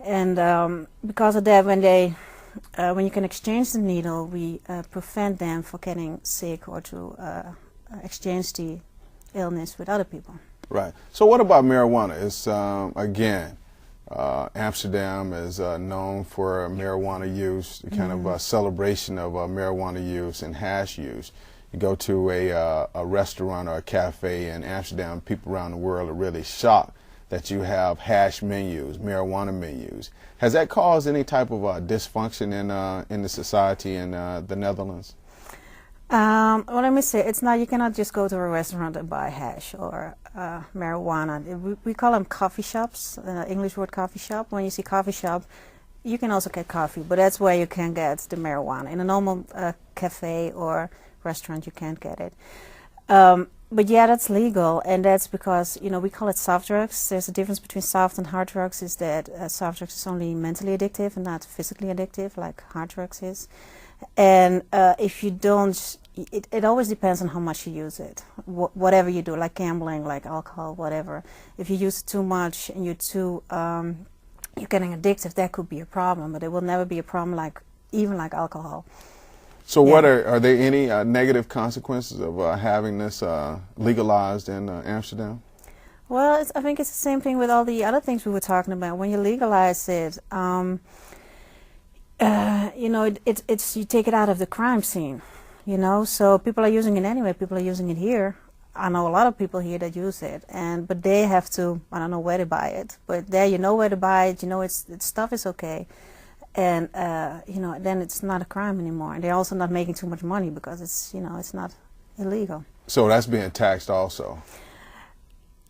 And because of that, when you can exchange the needle, we prevent them from getting sick or to exchange the illness with other people. Right. So what about marijuana? It's, again, Amsterdam is known for marijuana use, the kind of celebration of marijuana use and hash use. You go to a restaurant or a cafe in Amsterdam, people around the world are really shocked that you have hash menus, marijuana menus. Has that caused any type of dysfunction in the society in the Netherlands? Well, let me say, it's not. You cannot just go to a restaurant and buy hash or marijuana. We call them coffee shops. English word coffee shop. When you see coffee shop, you can also get coffee, but that's where you can get the marijuana. In a normal cafe or restaurant, you can't get it. But yeah, that's legal, and that's because, we call it soft drugs. There's a difference between soft and hard drugs, is that soft drugs is only mentally addictive and not physically addictive like hard drugs is. And if you don't, it always depends on how much you use it. Whatever you do, like gambling, like alcohol, whatever. If you use it too much and you're getting addictive, that could be a problem, but it will never be a problem even like alcohol. So what are there any negative consequences of having this legalized in Amsterdam? Well, I think it's the same thing with all the other things we were talking about. When you legalize it, it's you take it out of the crime scene, So people are using it anyway. People are using it here. I know a lot of people here that use it, but they have to. I don't know where to buy it, but there you know where to buy it. Its stuff is okay. And then it's not a crime anymore. And they're also not making too much money because it's not illegal. So that's being taxed also?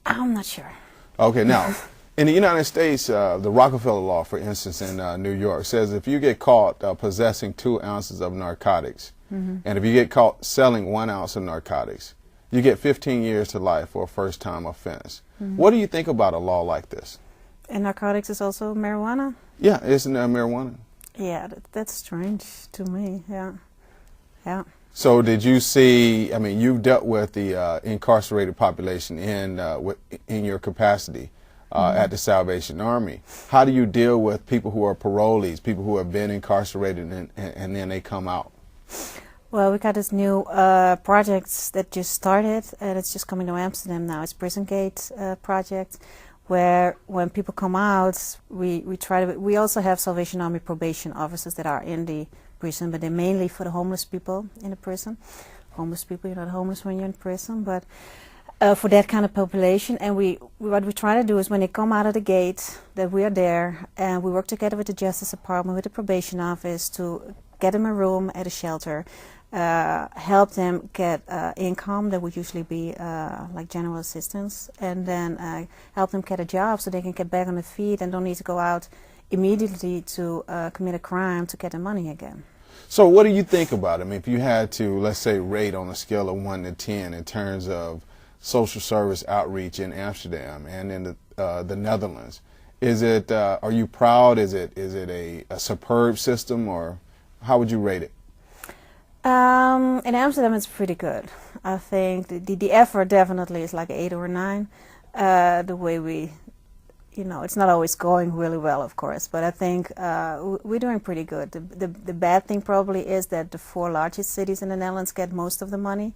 I'm not sure. Okay, now, in the United States, the Rockefeller law, for instance, in New York, says if you get caught possessing 2 ounces of narcotics, and if you get caught selling 1 ounce of narcotics, you get 15 years to life for a first-time offense. What do you think about a law like this? And narcotics is also marijuana? Yeah, isn't that marijuana? Yeah, that's strange to me, yeah. So did you see, you've dealt with the incarcerated population in your capacity at the Salvation Army. How do you deal with people who are parolees, people who have been incarcerated and then they come out? Well, we got this new project that just started, and it's just coming to Amsterdam now. It's Prison Gate project, where when people come out, we also have Salvation Army probation officers that are in the prison, but they're mainly for the homeless people in the prison. Homeless people, you're not homeless when you're in prison, but for that kind of population. And what we try to do is when they come out of the gate, that we are there, and we work together with the Justice Department, with the probation office, to get them a room at a shelter, help them get income that would usually be like general assistance, and then help them get a job so they can get back on their feet and don't need to go out immediately to commit a crime to get the money again. So what do you think about it? If you had to, let's say, rate on a scale of 1 to 10 in terms of social service outreach in Amsterdam and in the Netherlands, are you proud? Is it a superb system, or how would you rate it? In Amsterdam, it's pretty good. I think the effort definitely is like 8 or 9. The way it's not always going really well, of course, but I think we're doing pretty good. The bad thing probably is that the 4 largest cities in the Netherlands get most of the money,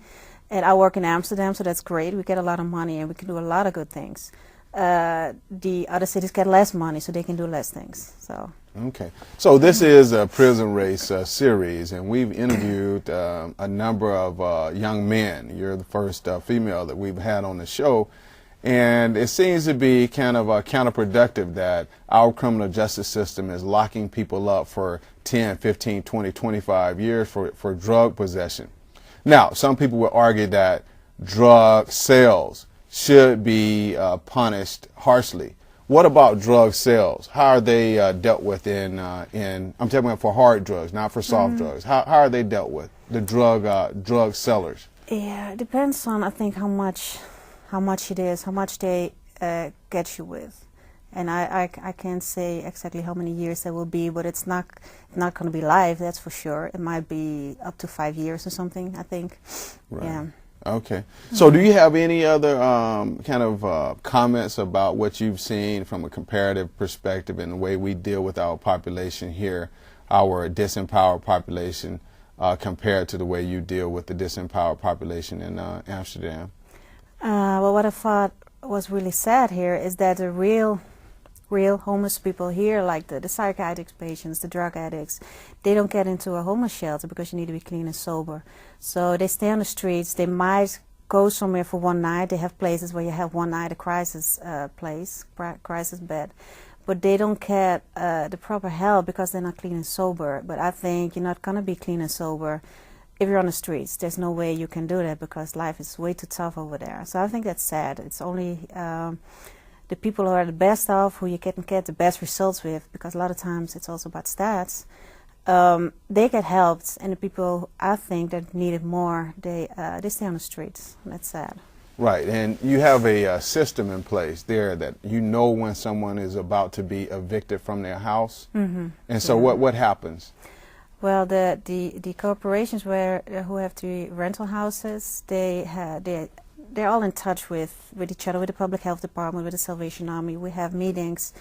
and I work in Amsterdam, so that's great. We get a lot of money, and we can do a lot of good things. The other cities get less money, so they can do less things. So. Okay. So this is a Prison Race series, and we've interviewed a number of young men. You're the first female that we've had on the show, and it seems to be kind of counterproductive that our criminal justice system is locking people up for 10, 15, 20, 25 years for drug possession. Now, some people will argue that drug sales should be punished harshly. What about drug sales? How are they dealt with in I'm talking about for hard drugs, not for soft drugs. How are they dealt with, the drug sellers? Yeah, it depends on, I think, how much it is, how much they get you with. And I can't say exactly how many years that will be, but it's not going to be live, that's for sure. It might be up to 5 years or something, I think. Right. Yeah. Okay. So do you have any other kind of comments about what you've seen from a comparative perspective in the way we deal with our population here, our disempowered population, compared to the way you deal with the disempowered population in Amsterdam? Well, what I thought was really sad here is that the real homeless people here, like the psychiatric patients, the drug addicts, they don't get into a homeless shelter because you need to be clean and sober. So they stay on the streets. They might go somewhere for one night. They have places where you have one night a crisis crisis bed. But they don't get the proper help because they're not clean and sober. But I think you're not going to be clean and sober if you're on the streets. There's no way you can do that because life is way too tough over there. So I think that's sad. It's only the people who are the best off, who you can get the best results with, because a lot of times it's also about stats, they get helped, and the people I think that need it more, they stay on the streets. That's sad. Right, and you have a system in place there that you know when someone is about to be evicted from their house. Mm-hmm. And so what happens? Well, the corporations who have the rental houses, they're all in touch with each other, with the public health department, with the Salvation Army. We have meetings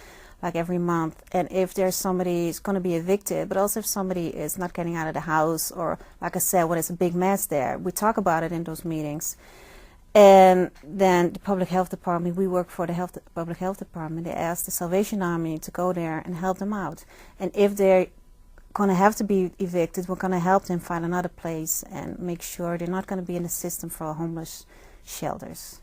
like every month, and if there's somebody who's going to be evicted, but also if somebody is not getting out of the house, or like I said, when it's a big mess there, we talk about it in those meetings. And then the public health department, we work for the public health department, they ask the Salvation Army to go there and help them out. And if they're going to have to be evicted, we're going to help them find another place and make sure they're not going to be in the system for homeless shelters.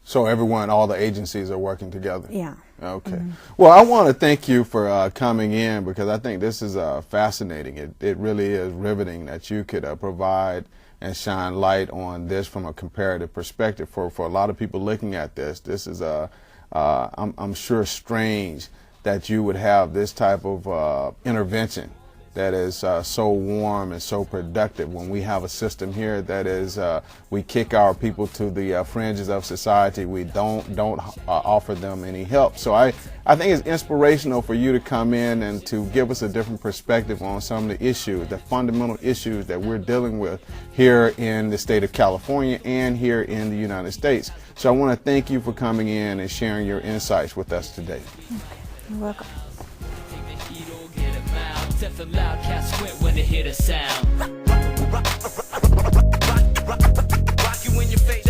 So everyone, all the agencies are working together? Yeah. Okay. Mm-hmm. Well, I want to thank you for coming in, because I think this is fascinating. It really is riveting that you could provide and shine light on this from a comparative perspective. For a lot of people looking at this, this is, I'm sure, strange that you would have this type of intervention that is so warm and so productive when we have a system here that is, we kick our people to the fringes of society. We don't offer them any help. So I think it's inspirational for you to come in and to give us a different perspective on some of the issues, the fundamental issues that we're dealing with here in the state of California and here in the United States. So I want to thank you for coming in and sharing your insights with us today. Okay. You're welcome. Deaf and loud, cats squint when they hear the sound. Rock you in your face.